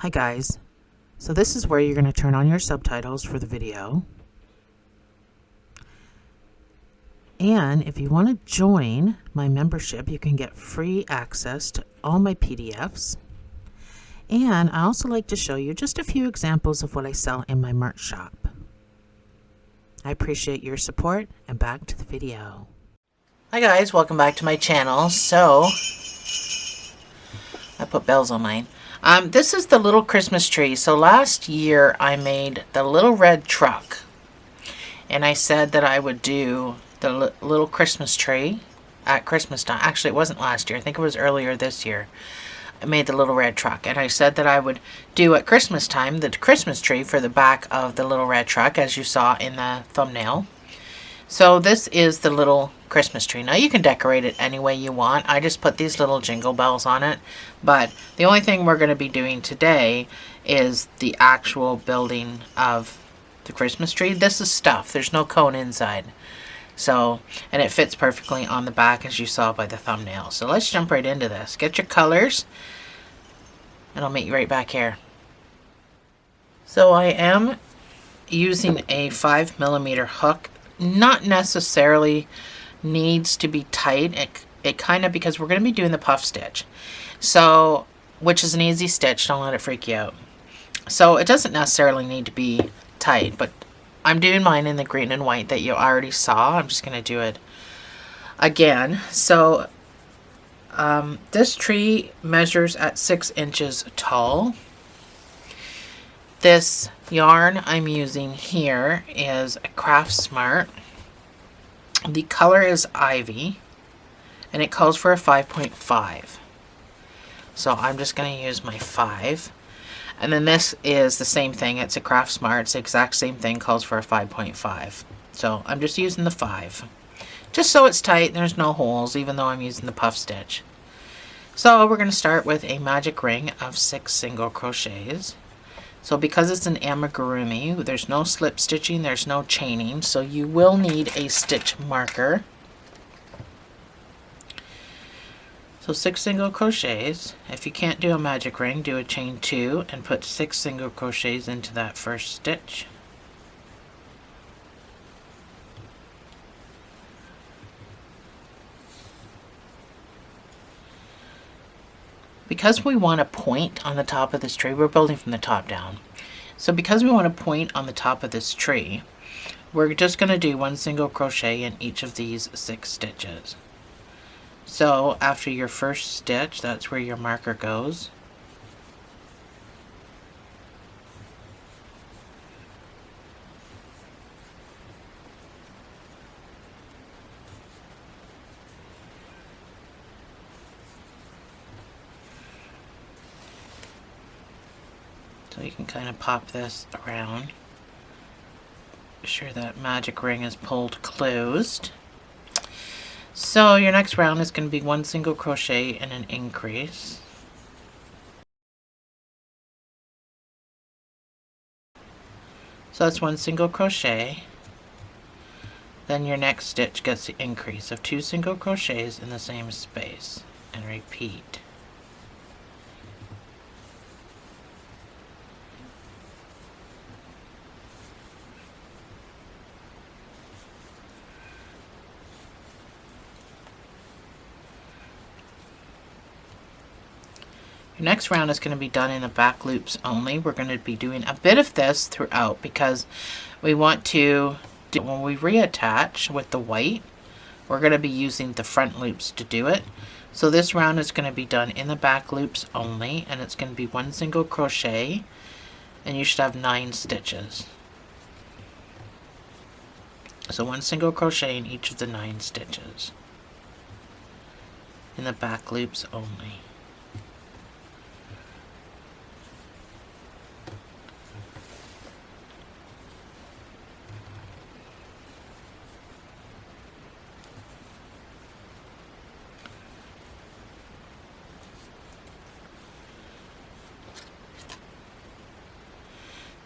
Hi guys, so this is where you're going to turn on your subtitles for the video. And if you want to join my membership, you can get free access to all my PDFs. And I also like to show you just a few examples of what I sell in my merch shop. I appreciate your support, and back to the video. Hi guys, welcome back to my channel. So, I put bells on mine. This is the little Christmas tree. So last year I made the little red truck. And I said that I would do the little Christmas tree at Christmas time. Actually, it wasn't last year. I think it was earlier this year. I made the little red truck. And I said that I would do at Christmas time the Christmas tree for the back of the little red truck, as you saw in the thumbnail. So this is the little Christmas tree. Now you can decorate it any way you want. I just put these little jingle bells on it. But the only thing we're going to be doing today is the actual building of the Christmas tree. This is stuff. There's no cone inside. So, and it fits perfectly on the back, as you saw by the thumbnail. So let's jump right into this. Get your colors, and I'll meet you right back here. So I am using a 5mm hook. Not necessarily needs to be tight. It kind of, because we're going to be doing the puff stitch. So, which is an easy stitch. Don't let it freak you out. So it doesn't necessarily need to be tight, but I'm doing mine in the green and white that you already saw. I'm just going to do it again. So this tree measures at 6 inches tall. This yarn I'm using here is a Craft Smart. The color is Ivy, and it calls for a 5.5. So I'm just going to use my 5. And then this is the same thing. It's a Craft Smart. It's the exact same thing. Calls for a 5.5. So I'm just using the 5. Just so it's tight. There's no holes, even though I'm using the puff stitch. So we're going to start with a magic ring of 6 single crochets. So because it's an amigurumi, there's no slip stitching, there's no chaining. So you will need a stitch marker. So 6 single crochets. If you can't do a magic ring, do a chain 2 and put 6 single crochets into that first stitch. Because we want a point on the top of this tree, we're building from the top down. So because we want a point on the top of this tree, we're just going to do 1 single crochet in each of these 6 stitches. So after your first stitch, that's where your marker goes. So you can kind of pop this around. Be sure that magic ring is pulled closed. So your next round is going to be 1 single crochet and an increase. So that's 1 single crochet. Then your next stitch gets the increase of 2 single crochets in the same space, and repeat. Your next round is going to be done in the back loops only. We're going to be doing a bit of this throughout because we want to, when we reattach with the white, we're going to be using the front loops to do it. So this round is going to be done in the back loops only, and it's going to be 1 single crochet, and you should have 9 stitches. So 1 single crochet in each of the 9 stitches in the back loops only.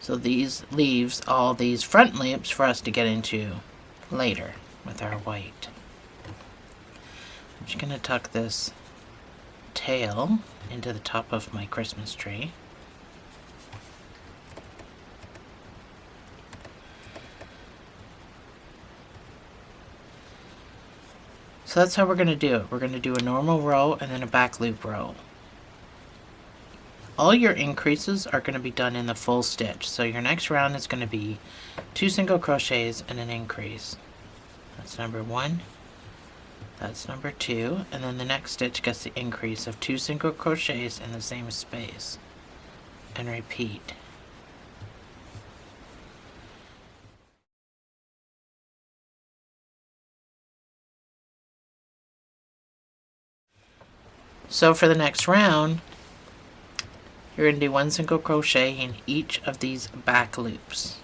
So these leaves all these front loops for us to get into later with our white. I'm just going to tuck this tail into the top of my Christmas tree. So that's how we're going to do it. We're going to do a normal row and then a back loop row. All your increases are going to be done in the full stitch. So your next round is going to be 2 single crochets and an increase. That's number 1. That's number 2. And then the next stitch gets the increase of 2 single crochets in the same space. And repeat. So for the next round, you're going to do 1 single crochet in each of these back loops.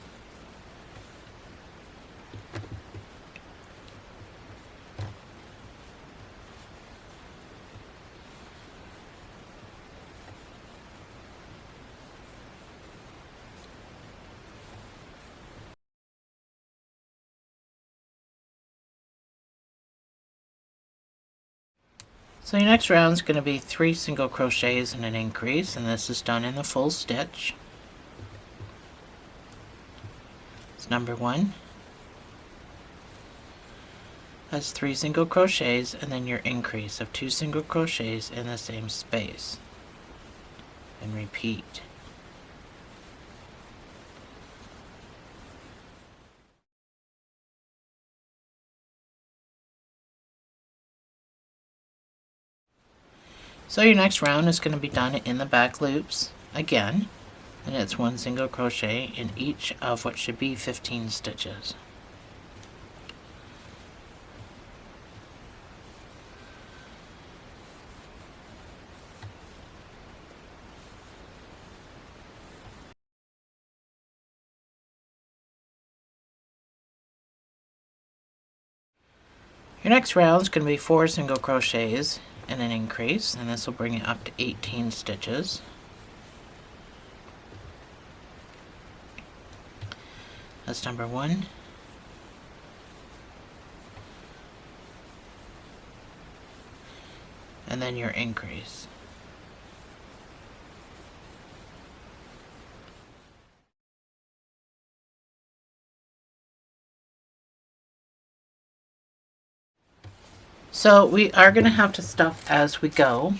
So your next round is going to be 3 single crochets and an increase, and this is done in the full stitch. It's number 1. That's 3 single crochets and then your increase of 2 single crochets in the same space. And repeat. So your next round is going to be done in the back loops again, and it's 1 single crochet in each of what should be 15 stitches. Your next round is going to be 4 single crochets and an increase, and this will bring it up to 18 stitches. That's number 1. And then your increase. So we are going to have to stuff as we go.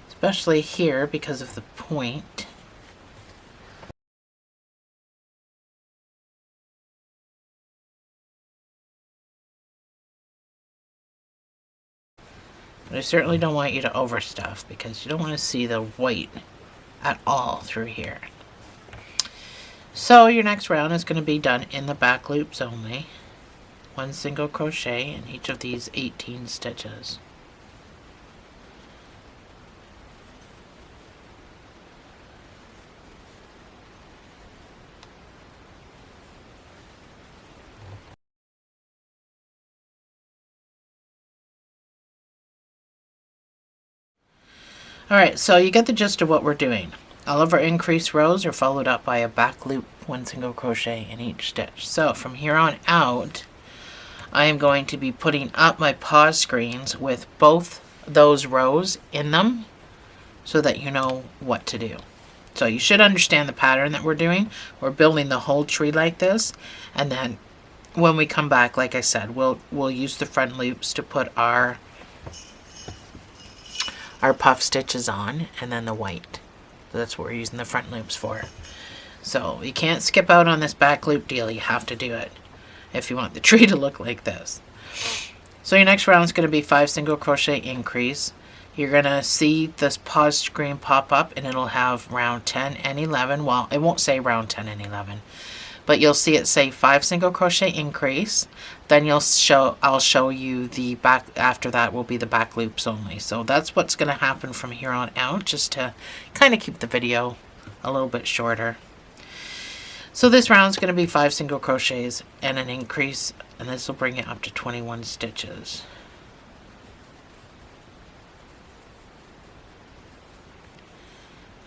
Especially here because of the point. But I certainly don't want you to overstuff because you don't want to see the white at all through here. So your next round is going to be done in the back loops only. 1 single crochet in each of these 18 stitches. Alright, so you get the gist of what we're doing. All of our increased rows are followed up by a back loop, 1 single crochet in each stitch. So from here on out, I am going to be putting up my pause screens with both those rows in them so that you know what to do. So you should understand the pattern that we're doing. We're building the whole tree like this, and then when we come back, like I said, we'll use the front loops to put our puff stitches on, and then the white. So that's what we're using the front loops for. So you can't skip out on this back loop deal. You have to do it if you want the tree to look like this. So your next round is going to be 5 single crochet increase. You're going to see this pause screen pop up, and it'll have round 10 and 11. Well, it won't say round 10 and 11, but you'll see it say 5 single crochet increase. Then I'll show you the back. After that will be the back loops only. So that's what's going to happen from here on out, just to kind of keep the video a little bit shorter. So this round is going to be 5 single crochets and an increase, and this will bring it up to 21 stitches.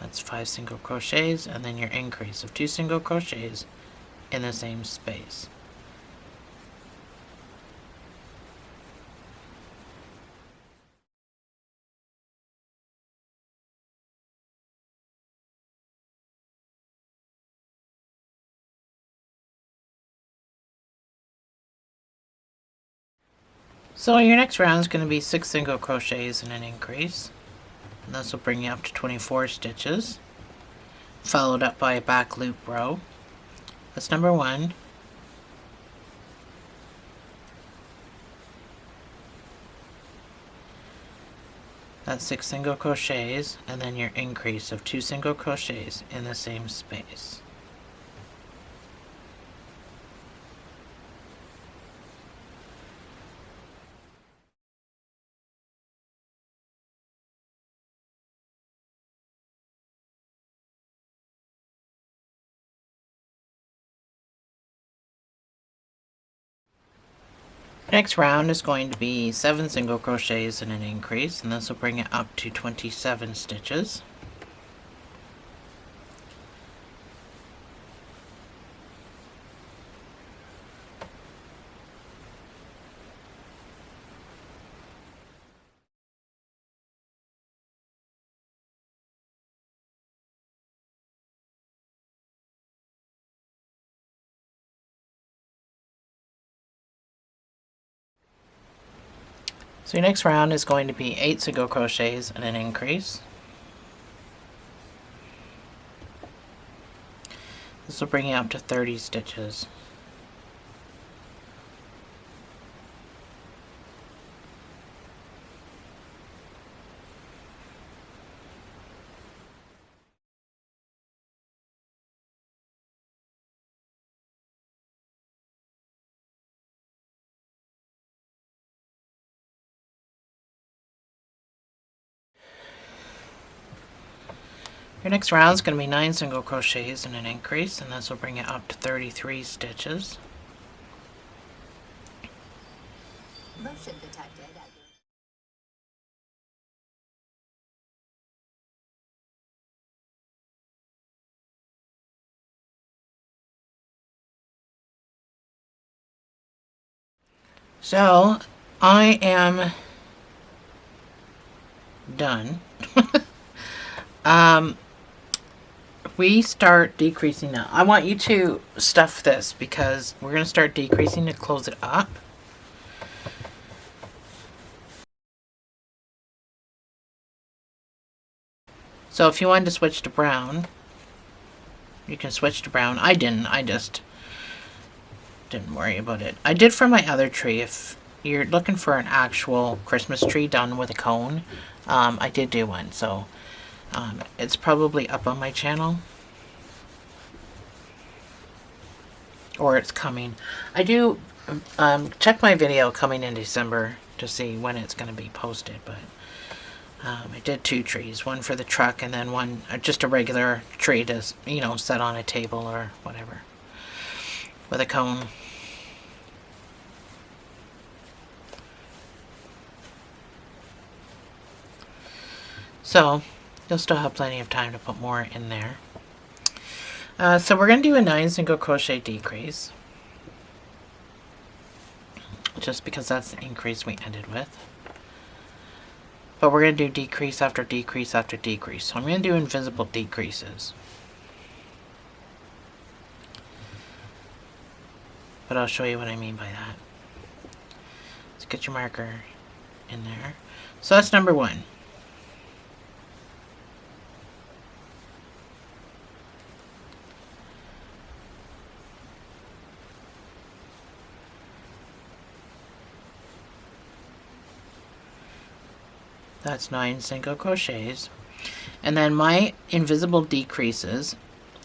That's 5 single crochets and then your increase of 2 single crochets in the same space. So your next round is going to be 6 single crochets and an increase, and this will bring you up to 24 stitches, followed up by a back loop row. That's number 1. That's 6 single crochets, and then your increase of 2 single crochets in the same space. Next round is going to be 7 single crochets and an increase, and this will bring it up to 27 stitches. So your next round is going to be 8 single crochets and an increase. This will bring you up to 30 stitches. Your next round is going to be 9 single crochets and an increase, and this will bring it up to 33 stitches. Motion detected. So I am done. We start decreasing now. I want you to stuff this because we're going to start decreasing to close it up. So if you wanted to switch to brown, you can switch to brown. I didn't. I just didn't worry about it. I did for my other tree. If you're looking for an actual Christmas tree done with a cone, I did do one. So it's probably up on my channel. Or it's coming. I do check my video coming in December to see when it's going to be posted, but I did 2 trees, one for the truck and then one just a regular tree to, you know, set on a table or whatever with a cone. So you'll still have plenty of time to put more in there. So we're going to do a 9 single crochet decrease, just because that's the increase we ended with. But we're going to do decrease after decrease after decrease. So I'm going to do invisible decreases. But I'll show you what I mean by that. Let's get your marker in there. So that's number 1. That's 9 single crochets. And then my invisible decreases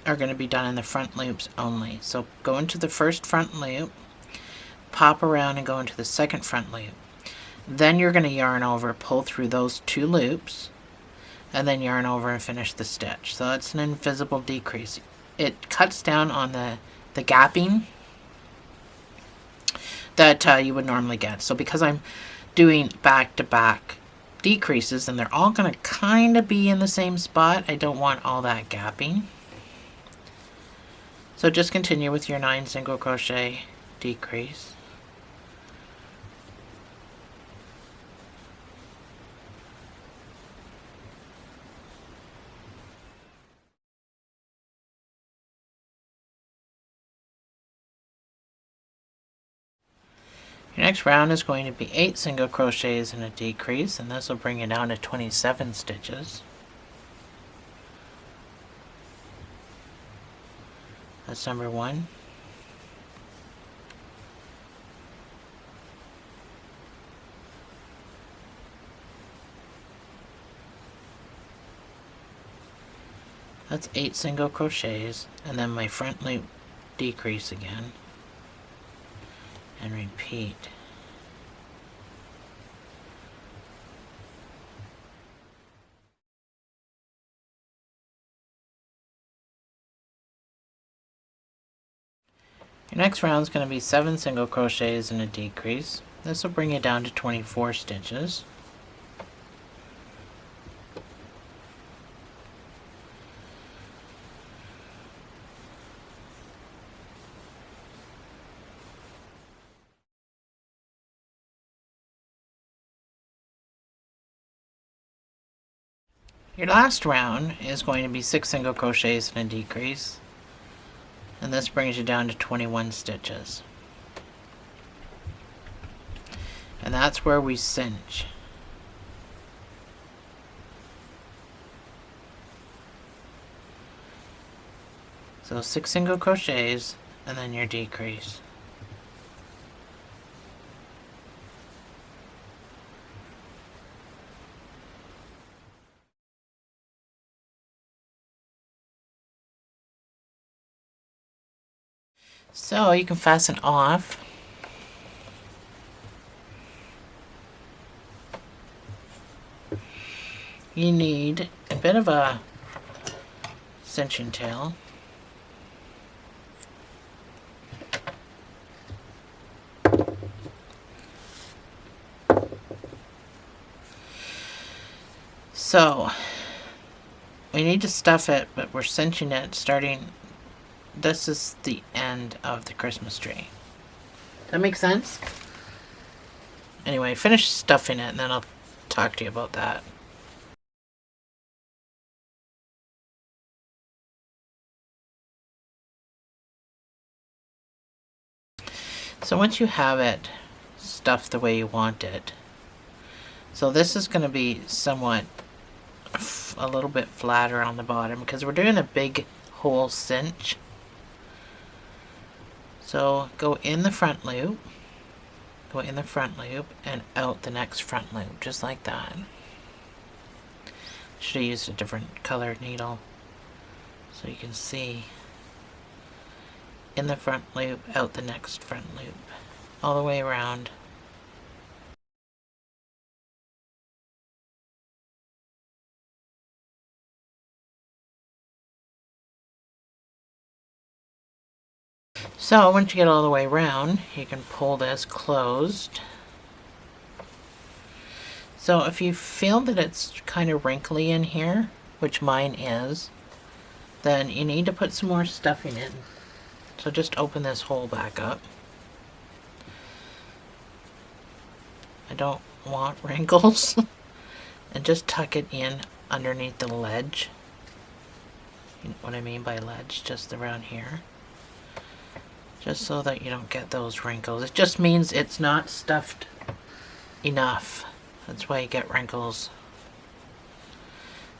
are going to be done in the front loops only. So go into the first front loop, pop around and go into the second front loop. Then you're going to yarn over, pull through those 2 loops, and then yarn over and finish the stitch. So that's an invisible decrease. It cuts down on the gapping that you would normally get. So because I'm doing back-to-back decreases and they're all going to kind of be in the same spot, I don't want all that gapping. So just continue with your 9 single crochet decrease. Your next round is going to be 8 single crochets and a decrease, and this will bring you down to 27 stitches. That's number 1. That's 8 single crochets, and then my front loop decrease again, and repeat. Your next round is going to be 7 single crochets and a decrease. This will bring you down to 24 stitches. Your last round is going to be 6 single crochets and a decrease, and this brings you down to 21 stitches. And that's where we cinch. So 6 single crochets and then your decrease. So you can fasten off. You need a bit of a cinching tail. So we need to stuff it, but we're cinching it starting. This is the end of the Christmas tree. Does that make sense? Anyway, finish stuffing it and then I'll talk to you about that. So once you have it stuffed the way you want it, so this is going to be somewhat a little bit flatter on the bottom because we're doing a big hole cinch. So go in the front loop, go in the front loop and out the next front loop, just like that. Should have used a different colored needle so you can see. In the front loop, out the next front loop, all the way around. So once you get all the way around, you can pull this closed. So if you feel that it's kind of wrinkly in here, which mine is, then you need to put some more stuffing in. So just open this hole back up. I don't want wrinkles. And just tuck it in underneath the ledge. You know what I mean by ledge? Just around here. Just so that you don't get those wrinkles. It just means it's not stuffed enough. That's why you get wrinkles.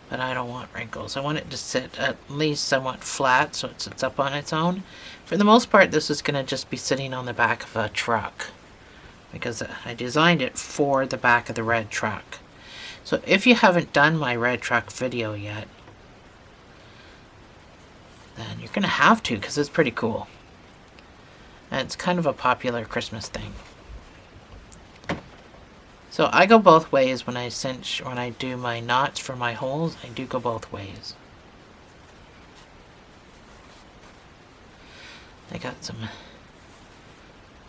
But I don't want wrinkles. I want it to sit at least somewhat flat so it sits up on its own. For the most part, this is going to just be sitting on the back of a truck because I designed it for the back of the red truck. So if you haven't done my red truck video yet, then you're going to have to because it's pretty cool. And it's kind of a popular Christmas thing. So I go both ways when I cinch, when I do my knots for my holes, I do go both ways. I got some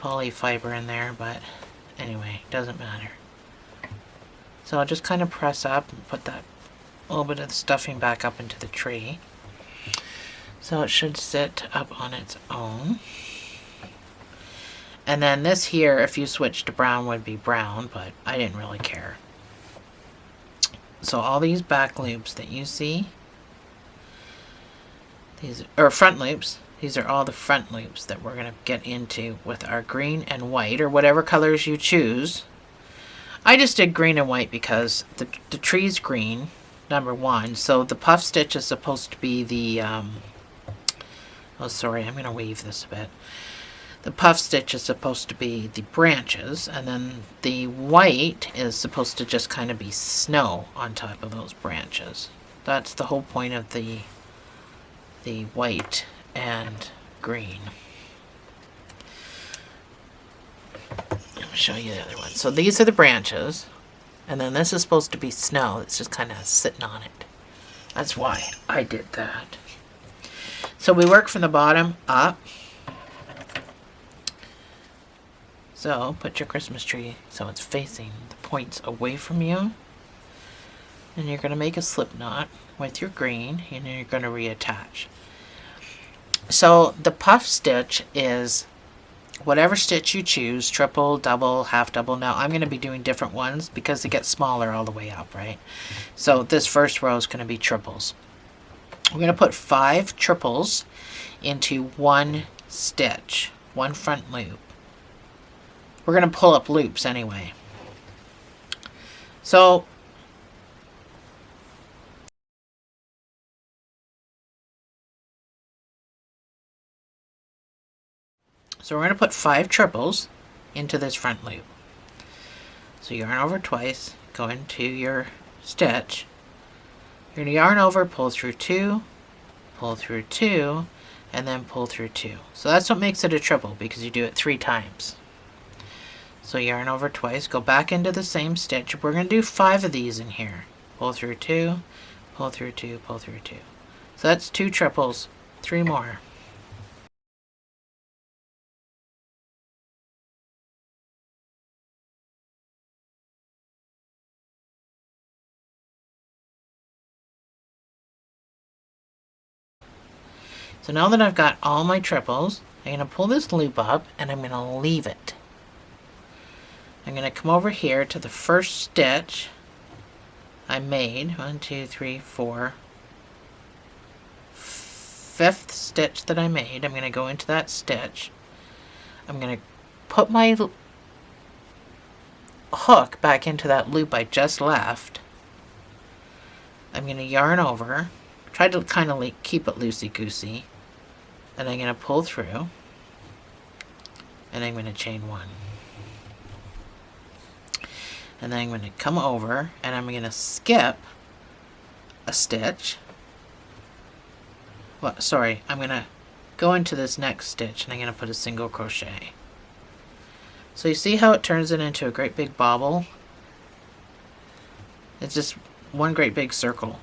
poly fiber in there, but anyway, doesn't matter. So I'll just kind of press up and put that little bit of the stuffing back up into the tree. So it should sit up on its own. And then this here, if you switch to brown, would be brown, but I didn't really care. So all these back loops that you see, these are front loops, These are all the front loops that we're going to get into with our green and white, or whatever colors you choose. I just did green and white because the tree's green, number one. So the puff stitch is supposed to be the, oh sorry, I'm going to weave this a bit. The puff stitch is supposed to be the branches, and then the white is supposed to just kind of be snow on top of those branches. That's the whole point of the white and green. I'll show you the other one. So these are the branches, and then this is supposed to be snow. It's just kind of sitting on it. That's why I did that. So we work from the bottom up. So put your Christmas tree so it's facing the points away from you. And you're going to make a slip knot with your green, and then you're going to reattach. So the puff stitch is whatever stitch you choose, triple, double, half double. Now I'm going to be doing different ones because they get smaller all the way up, right? So this first row is going to be triples. We're going to put 5 triples into one stitch, one front loop. We're going to pull up loops anyway. So we're going to put 5 triples into this front loop. So yarn over twice, go into your stitch. You're going to yarn over, pull through 2, pull through 2, and then pull through 2. So that's what makes it a triple, because you do it 3 times. So yarn over twice, go back into the same stitch. We're going to do 5 of these in here. Pull through 2, pull through 2, pull through 2. So that's 2 triples, 3 more. So now that I've got all my triples, I'm going to pull this loop up and I'm going to leave it. I'm going to come over here to the first stitch I made. 1, 2, 3, 4. 5th stitch that I made. I'm going to go into that stitch. I'm going to put my hook back into that loop I just left. I'm going to yarn over. Try to kind of like keep it loosey-goosey. And I'm going to pull through. And I'm going to chain 1. And then I'm going to come over and I'm going to skip a stitch. Well, sorry, I'm going to go into this next stitch and I'm going to put a single crochet. So you see how it turns it into a great big bobble? It's just one great big circle.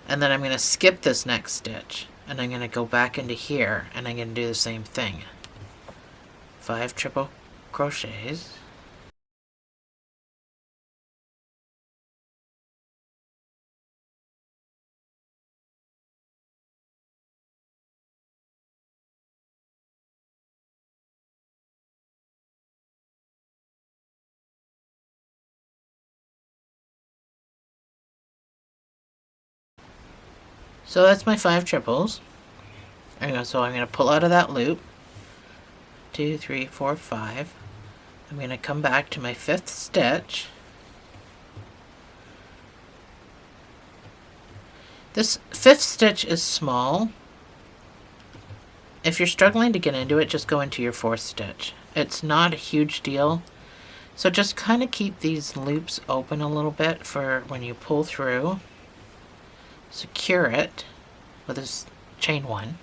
And then I'm going to skip this next stitch and I'm going to go back into here and I'm going to do the same thing. 5 triple crochets. So that's my 5 triples. So I'm going to pull out of that loop. 2, 3, 4, 5. I'm going to come back to my 5th stitch. This 5th stitch is small. If you're struggling to get into it, just go into your 4th stitch. It's not a huge deal. So just kind of keep these loops open a little bit for when you pull through. Secure it with this chain 1.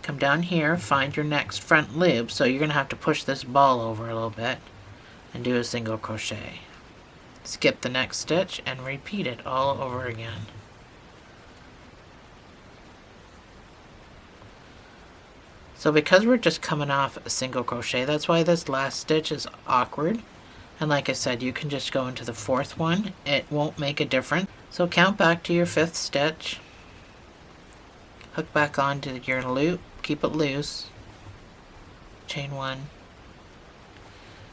Come down here, find your next front loop. So you're going to have to push this ball over a little bit and do a single crochet. Skip the next stitch and repeat it all over again. So because we're just coming off a single crochet, that's why this last stitch is awkward. And like I said, you can just go into the 4th one. It won't make a difference. So count back to your 5th stitch. Hook back onto your loop. Keep it loose. Chain 1.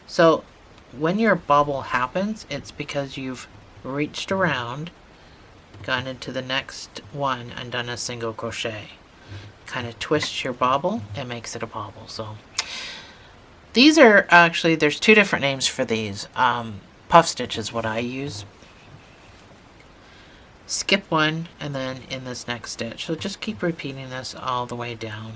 So when your bobble happens, it's because you've reached around, gone into the next one, and done a single crochet. kind of twist your bobble, it makes it a bobble. So these are actually, there's two different names for these. Puff stitch is what I use. Skip one and then in this next stitch. So just keep repeating this all the way down.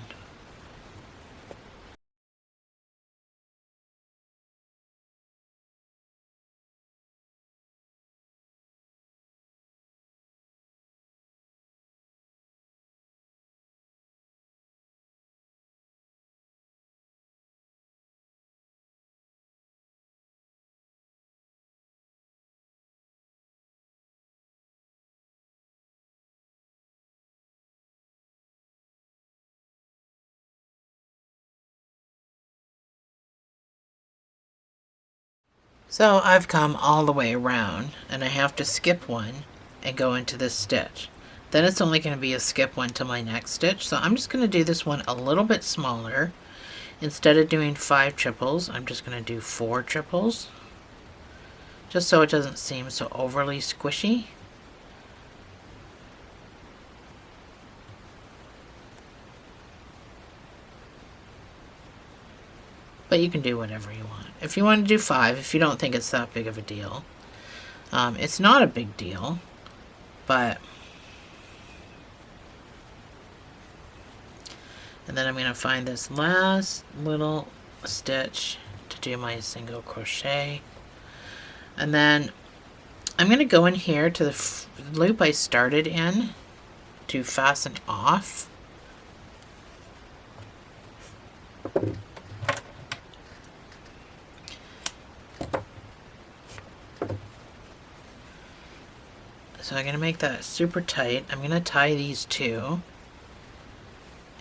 So I've come all the way around and I have to skip one and go into this stitch. Then it's only going to be a skip one to my next stitch. So I'm just going to do this one a little bit smaller. Instead of doing 5 triples, I'm just going to do 4 triples. Just so it doesn't seem so overly squishy. But you can do whatever you want. If you want to do 5, if you don't think it's that big of a deal. It's not a big deal, but... And then I'm going to find this last little stitch to do my single crochet. And then I'm going to go in here to the loop I started in to fasten off. So I'm going to make that super tight. I'm going to tie these two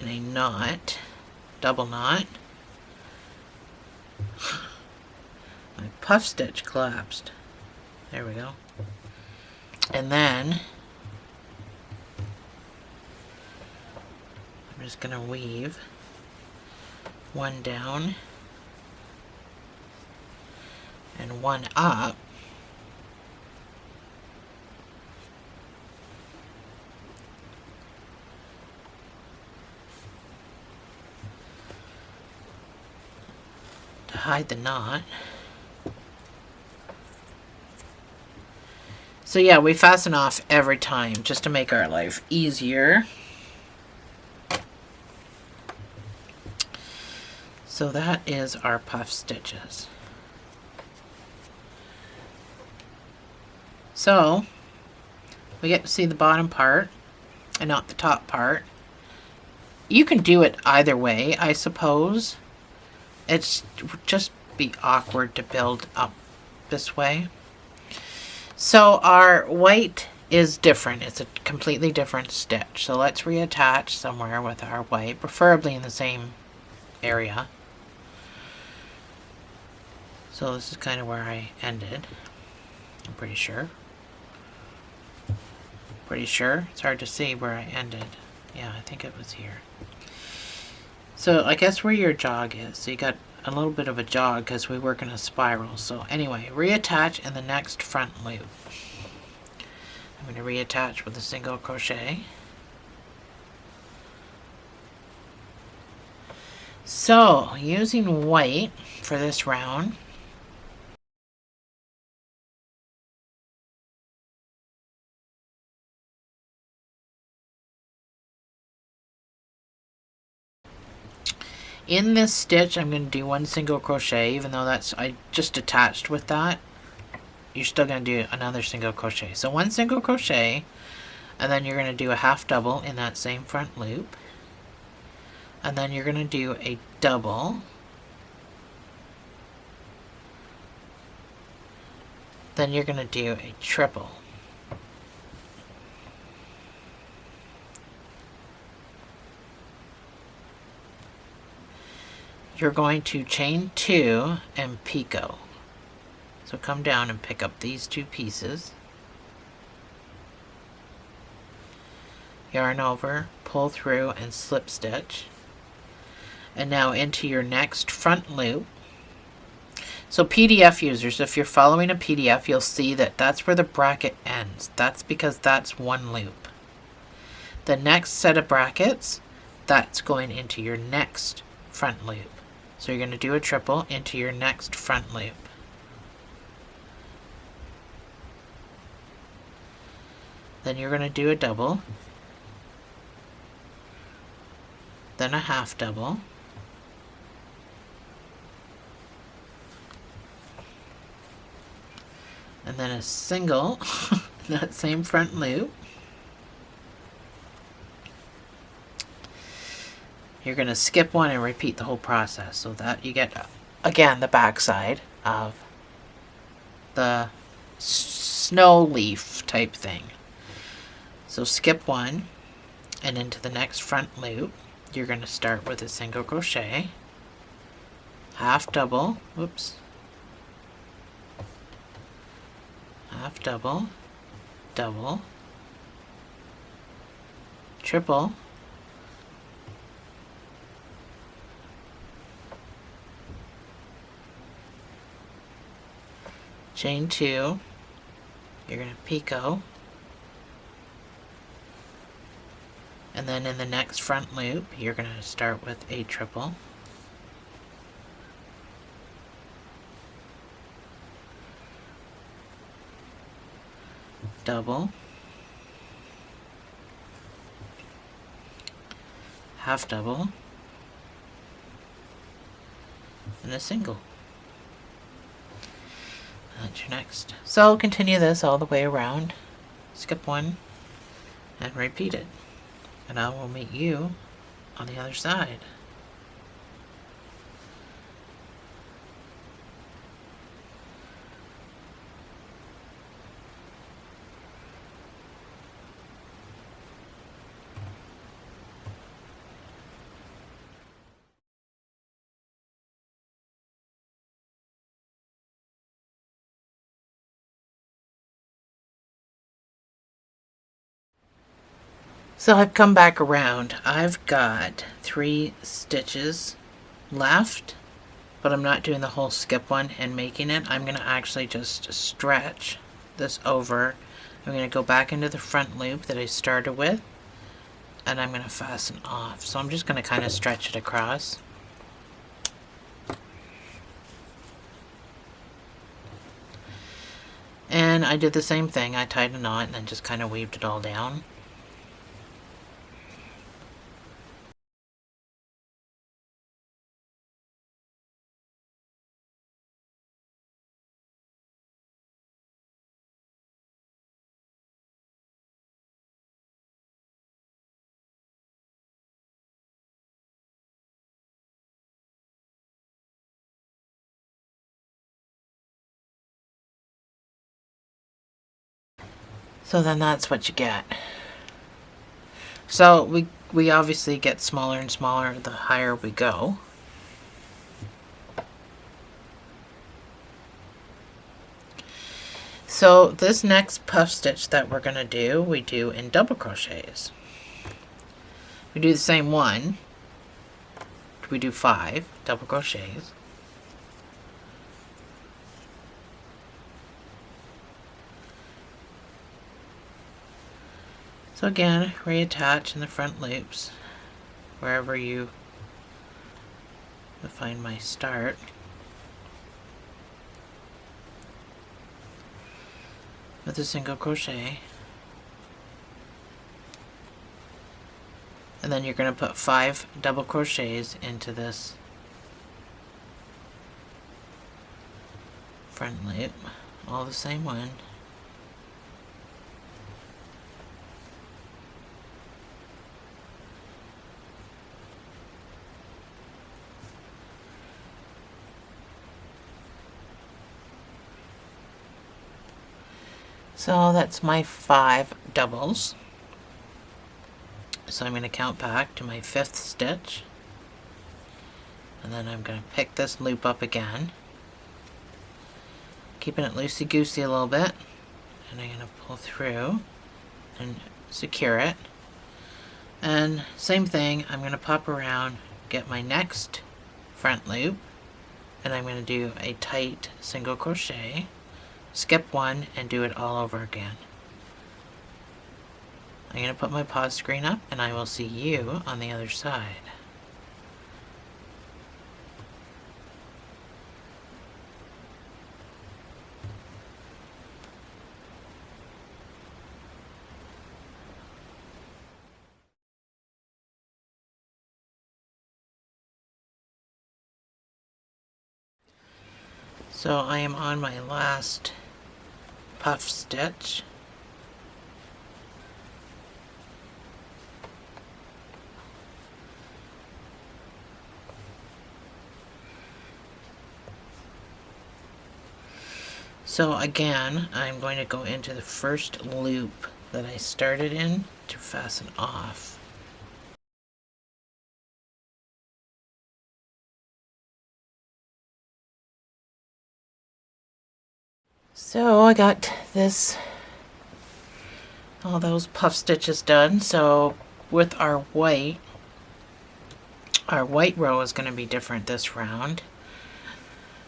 in a knot, double knot. My puff stitch collapsed. There we go. And then I'm just going to weave one down and one up. Hide the knot. So yeah, we fasten off every time just to make our life easier. So that is our puff stitches. So we get to see the bottom part and not the top part. You can do it either way, I suppose. It's just be awkward to build up this way. So our white is different. It's a completely different stitch. So let's reattach somewhere with our white, preferably in the same area. So this is kind of where I ended. I'm pretty sure. Pretty sure. It's hard to see where I ended. Yeah, I think it was here. So I guess where your jog is. So you got a little bit of a jog because we work in a spiral. So anyway, reattach in the next front loop. I'm going to reattach with a single crochet. So using white for this round, in this stitch I'm going to do one single crochet, even though that's I just attached with that. You're still going to do another single crochet. So one single crochet, and then you're going to do a half double in that same front loop, and then you're going to do a double, then you're going to do a triple. You're going to chain 2 and picot. So come down and pick up these 2 pieces. Yarn over, pull through, and slip stitch. And now into your next front loop. So PDF users, if you're following a PDF, you'll see that that's where the bracket ends. That's because that's one loop. The next set of brackets that's going into your next front loop. So you're going to do a triple into your next front loop. Then you're going to do a double, then a half double, and then a single in that same front loop. You're going to skip one and repeat the whole process so that you get, again, the back side of the snow leaf type thing. So skip one, and into the next front loop, you're going to start with a single crochet, half double, whoops, half double, double, triple, chain two, you're going to picot, and then in the next front loop you're going to start with a triple, double, half double, and a single. That's your next. So continue this all the way around, skip one, and repeat it. And I will meet you on the other side. So I've come back around. I've got 3 stitches left, but I'm not doing the whole skip one and making it. I'm going to actually just stretch this over. I'm going to go back into the front loop that I started with, and I'm going to fasten off. So I'm just going to kind of stretch it across. And I did the same thing. I tied a knot and then just kind of weaved it all down. So then that's what you get. So we obviously get smaller and smaller the higher we go. So this next puff stitch that we're going to do, we do in double crochets. We do the same one. We do 5 double crochets. So again, reattach in the front loops wherever you find my start. With a single crochet. And then you're going to put 5 double crochets into this front loop, all the same one. So that's my 5 doubles. So I'm going to count back to my 5th stitch, and then I'm going to pick this loop up again, keeping it loosey-goosey a little bit, and I'm going to pull through and secure it. And same thing, I'm going to pop around, get my next front loop, and I'm going to do a tight single crochet, skip one, and do it all over again. I'm going to put my pause screen up and I will see you on the other side. So I am on my last puff stitch. So again, I'm going to go into the first loop that I started in to fasten off. So I got all those puff stitches done. So with our white row is going to be different this round.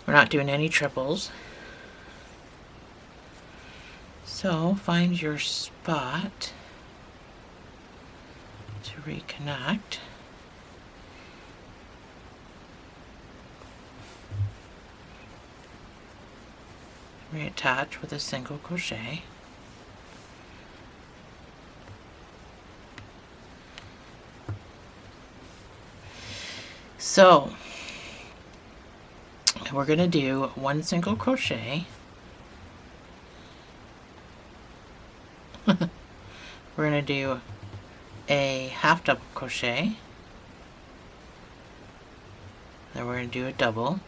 We're not doing any triples. So find your spot to reconnect. Reattach with a single crochet. So we're going to do one single crochet. We're going to do a half double crochet. Then we're going to do a double.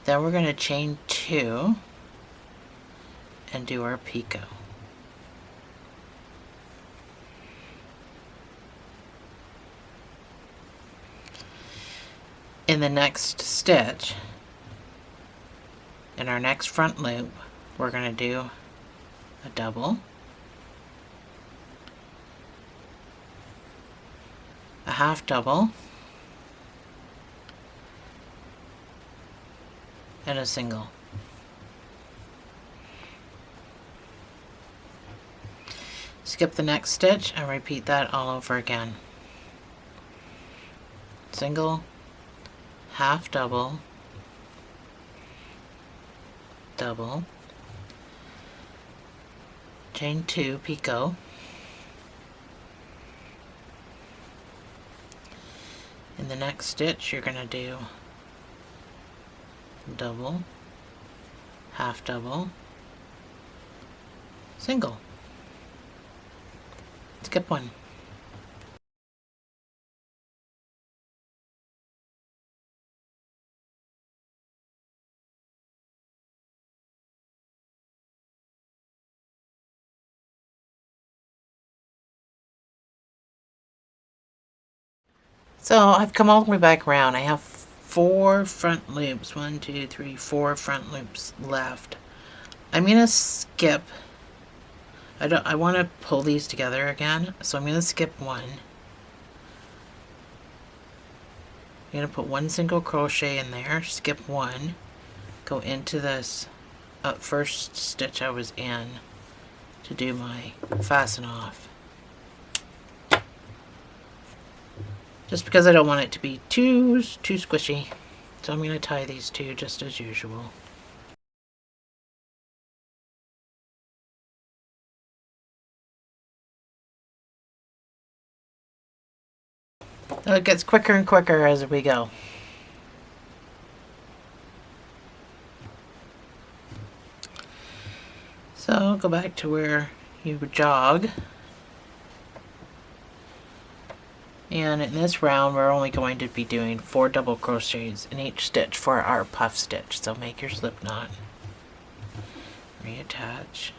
Then we're going to chain 2 and do our picot. In the next stitch, in our next front loop, we're going to do a double, a half double, and a single. Skip the next stitch and repeat that all over again. Single, half double, double, chain 2, picot, in the next stitch you're going to do double, half double, single. Skip one. So I've come all the way back around. I have 4 front loops. 1, 2, 3, 4 front loops left. I'm gonna skip. I want to pull these together again, so I'm gonna skip one. I'm gonna put 1 single crochet in there, skip 1, go into this first stitch I was in to do my fasten off. Just because I don't want it to be too squishy. So I'm going to tie these two just as usual. It gets quicker and quicker as we go. So go back to where you jog. And in this round we're only going to be doing 4 double crochets in each stitch for our puff stitch. So make your slip knot, reattach,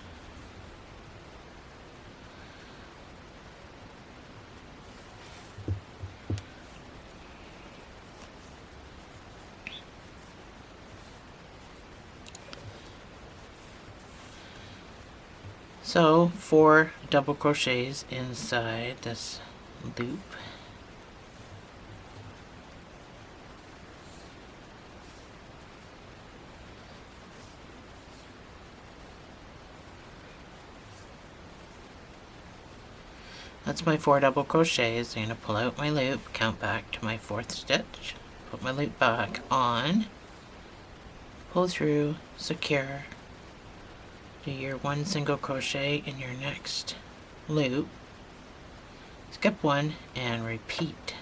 so 4 double crochets inside this loop. That's my 4 double crochets. I'm going to pull out my loop, count back to my 4th stitch, put my loop back on, pull through, secure, do your 1 single crochet in your next loop, skip 1 and repeat.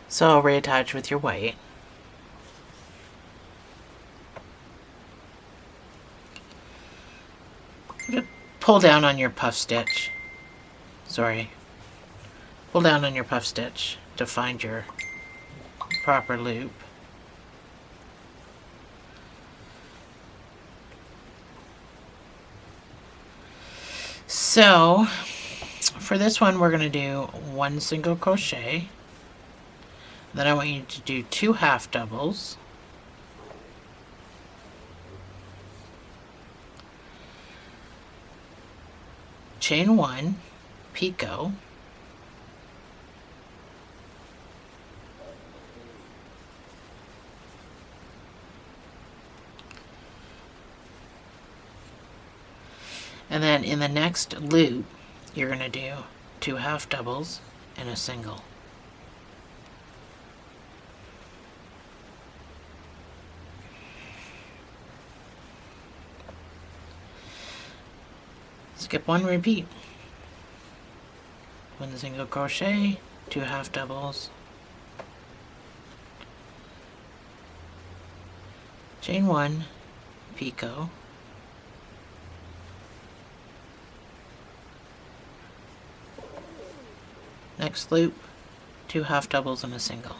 So I'll reattach with your white. Pull down on your puff stitch. Sorry. Pull down on your puff stitch to find your proper loop. So for this one we're going to do 1 single crochet. Then I want you to do 2 half doubles, chain 1, picot, and then in the next loop you're going to do 2 half doubles and a single. Skip 1, repeat. 1 single crochet, 2 half doubles, chain 1, picot, next loop, 2 half doubles and a single.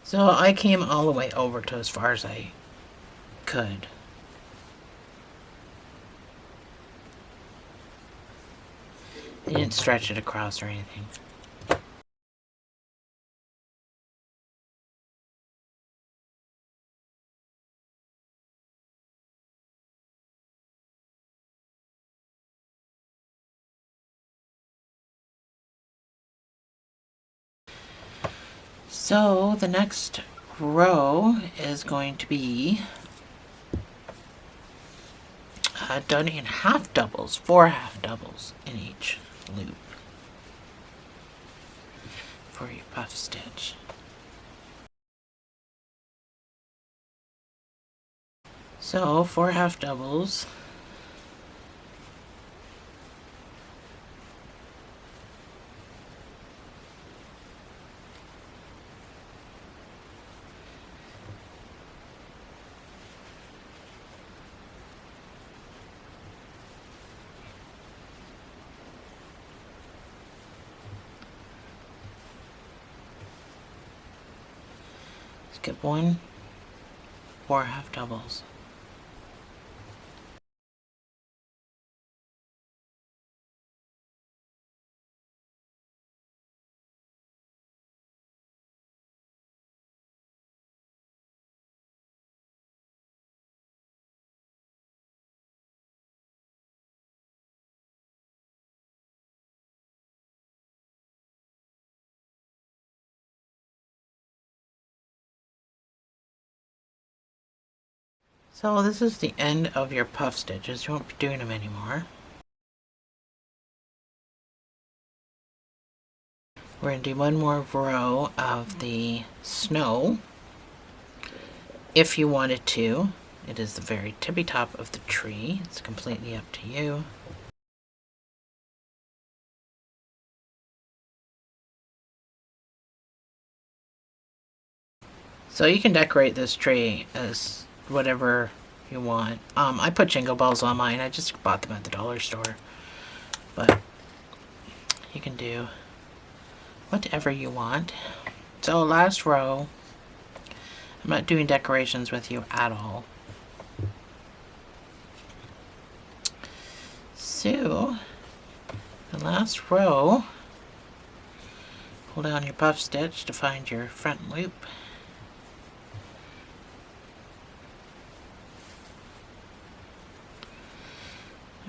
So I came all the way over to as far as I could. I didn't stretch it across or anything. So the next row is going to be done in half doubles, 4 half doubles in each loop for your puff stitch. So 4 half doubles, skip 1, 4 half doubles. So this is the end of your puff stitches. You won't be doing them anymore. We're going to do one more row of the snow if you wanted to. It is the very tippy top of the tree. It's completely up to you. So you can decorate this tree as whatever you want. I put jingle bells on mine. I just bought them at the dollar store. But you can do whatever you want. So last row, I'm not doing decorations with you at all. So the last row, pull down your puff stitch to find your front loop.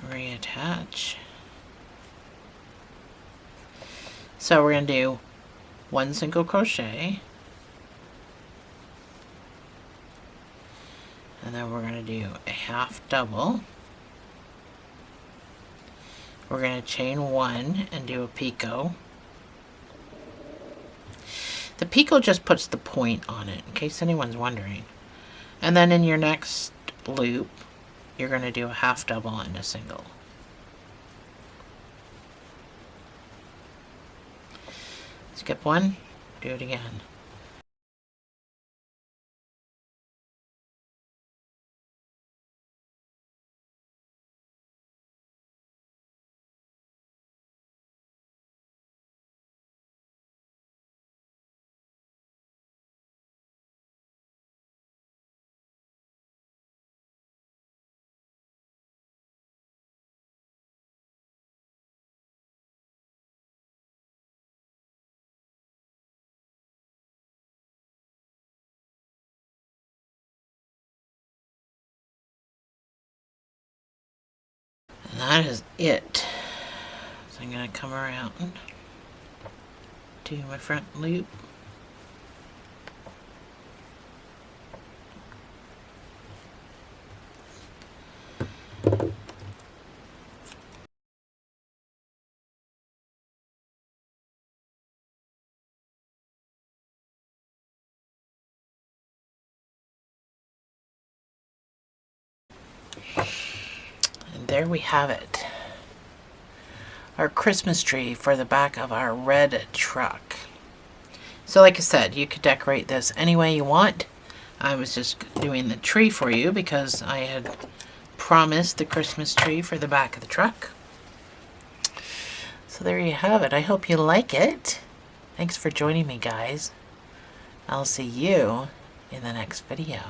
Reattach. So we're going to do 1 single crochet, and then we're going to do a half double. We're going to chain 1 and do a picot. The picot just puts the point on it, in case anyone's wondering. And then in your next loop, you're going to do a half double and a single. Skip 1, do it again. And that is it. So I'm going to come around to my front loop. And there we have it. Our Christmas tree for the back of our red truck. So like I said, you could decorate this any way you want. I was just doing the tree for you because I had promised the Christmas tree for the back of the truck. So there you have it. I hope you like it. Thanks for joining me, guys. I'll see you in the next video.